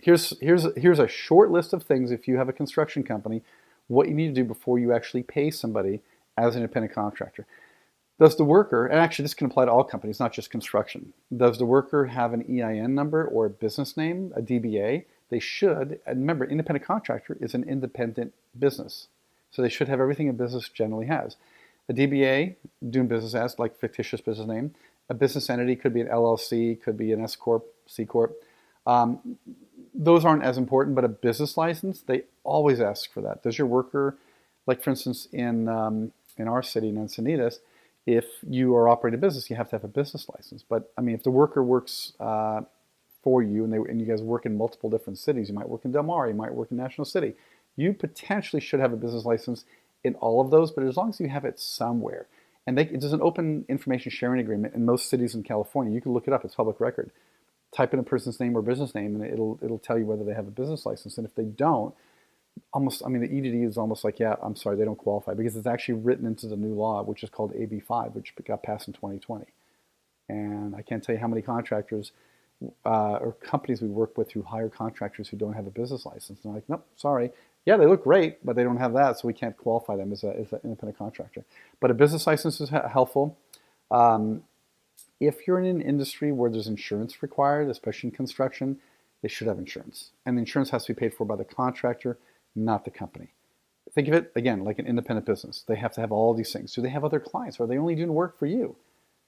Here's a short list of things if you have a construction company, what you need to do before you actually pay somebody as an independent contractor. Does the worker, and actually this can apply to all companies, not just construction, does the worker have an EIN number or a business name, a DBA? They should, and remember, independent contractor is an independent business. So they should have everything a business generally has. A DBA, doing business as, like fictitious business name. A business entity could be an LLC, could be an S Corp, C Corp. Those aren't as important, but a business license, they always ask for that. Does your worker, like for instance in our city in Encinitas, if you are operating a business, you have to have a business license. But I mean, if the worker works for you and you guys work in multiple different cities, you might work in Del Mar, you might work in National City, you potentially should have a business license in all of those, but as long as you have it somewhere. And there's an open information sharing agreement in most cities in California. You can look it up, it's public record. Type in a person's name or business name and it'll tell you whether they have a business license. And if they don't, the EDD is almost like, yeah, I'm sorry, they don't qualify, because it's actually written into the new law, which is called AB5, which got passed in 2020. And I can't tell you how many contractors or companies we work with who hire contractors who don't have a business license. And they're like, nope, sorry. Yeah, they look great, but they don't have that, so we can't qualify them as an independent contractor. But a business license is helpful. If you're in an industry where there's insurance required, especially in construction, they should have insurance. And the insurance has to be paid for by the contractor, not the company. Think of it, again, like an independent business. They have to have all these things. Do they have other clients? Or are they only doing work for you?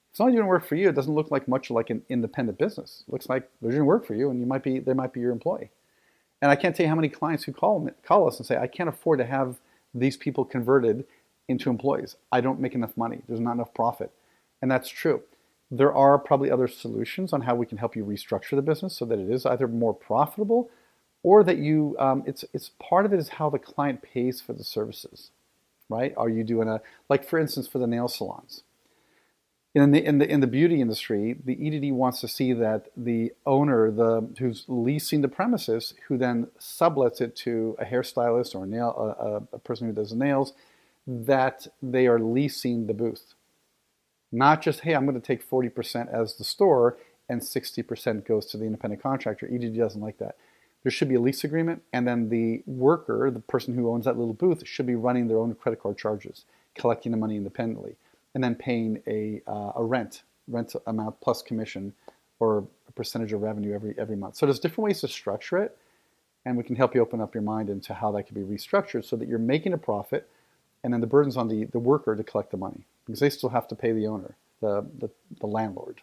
If it's only doing work for you, it doesn't look like much like an independent business. It looks like they're doing work for you, and they might be your employee. And I can't tell you how many clients who call us and say, I can't afford to have these people converted into employees. I don't make enough money. There's not enough profit. And that's true. There are probably other solutions on how we can help you restructure the business so that it is either more profitable or that you, it's part of it is how the client pays for the services, right? Are you doing like for instance, for the nail salons. In the beauty industry, the EDD wants to see that the owner, who's leasing the premises, who then sublets it to a hairstylist or a person who does nails, that they are leasing the booth. Not just, hey, I'm going to take 40% as the store and 60% goes to the independent contractor. EDD doesn't like that. There should be a lease agreement, and then the worker, the person who owns that little booth, should be running their own credit card charges, collecting the money independently, and then paying a rent amount plus commission or a percentage of revenue every month. So there's different ways to structure it, and we can help you open up your mind into how that can be restructured so that you're making a profit, and then the burden's on the worker to collect the money, because they still have to pay the owner, the landlord.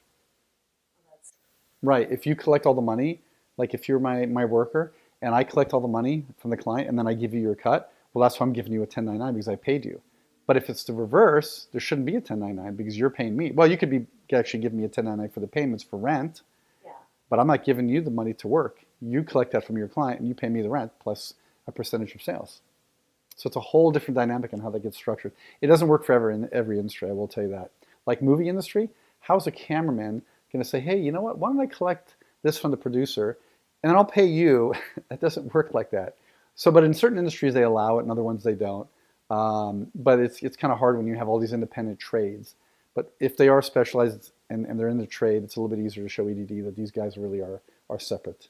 Right, if you collect all the money, like if you're my worker, and I collect all the money from the client, and then I give you your cut, well, that's why I'm giving you a 1099 because I paid you. But if it's the reverse, there shouldn't be a 1099 because you're paying me. Well, you could actually give me a 1099 for the payments for rent, but I'm not giving you the money to work. You collect that from your client and you pay me the rent plus a percentage of sales. So it's a whole different dynamic on how that gets structured. It doesn't work forever in every industry, I will tell you that. Like movie industry, how's a cameraman going to say, hey, you know what, why don't I collect this from the producer and then I'll pay you? That doesn't work like that. But in certain industries they allow it, in other ones they don't. But it's kind of hard when you have all these independent trades. But if they are specialized and they're in the trade, it's a little bit easier to show EDD that these guys really are separate.